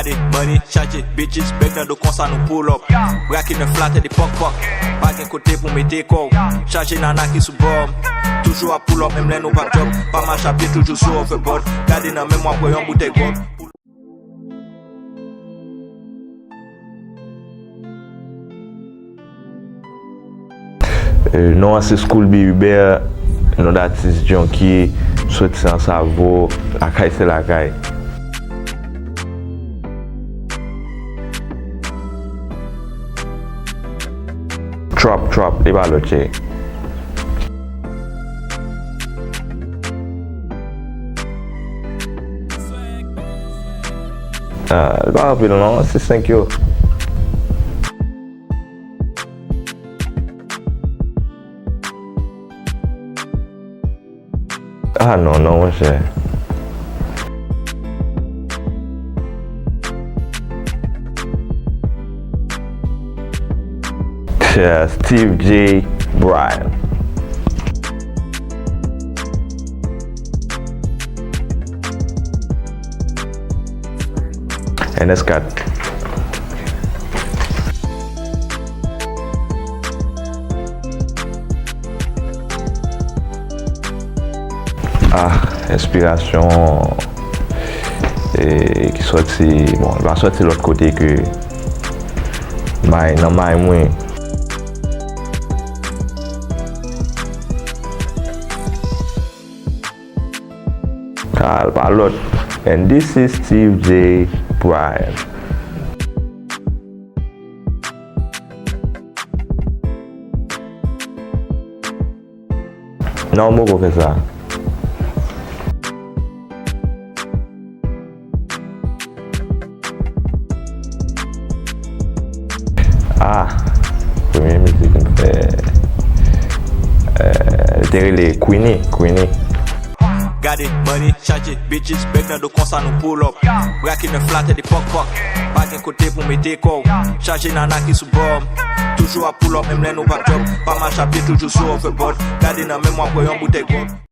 Gade, money, charge, bitches, beg nan do konsa nou pull up. Brakin ne flat di pok pok. Bagen kote pou mete kou. Charge nana ki sou bom. Toujou a pull up, même les nou pa job. Pa marche à pied, toujours sous overboard. Gade nan men mwa pou yon bouteille gold. Non, c'est School B Hubert, notre artiste junkie, sorti sans savoir, la caille c'est la caille. Trop, il va le check. Il va rappeler non, c'est 5 euros. Ah non, mon cher. Steve J. Bryan. NS4. Inspiration et qui sorti, bon, il va sortir de l'autre côté que dans my moins. Par l'autre. And this is Steve J. Bryan. Non, moi, je fais ça. Première musique qu'on fait. Les Queenie. Gade, money, charge, bitches, beg nan do konsa nou pull up. Brakin ne flat di pok pok. Bagen kote pou mete kou. Charge nana ki sou bom. Toujou a pull up, même les nou pa job. Pa marche à pied, toujours sous overboard. Gade nan men mwa pou yon bouteille gold.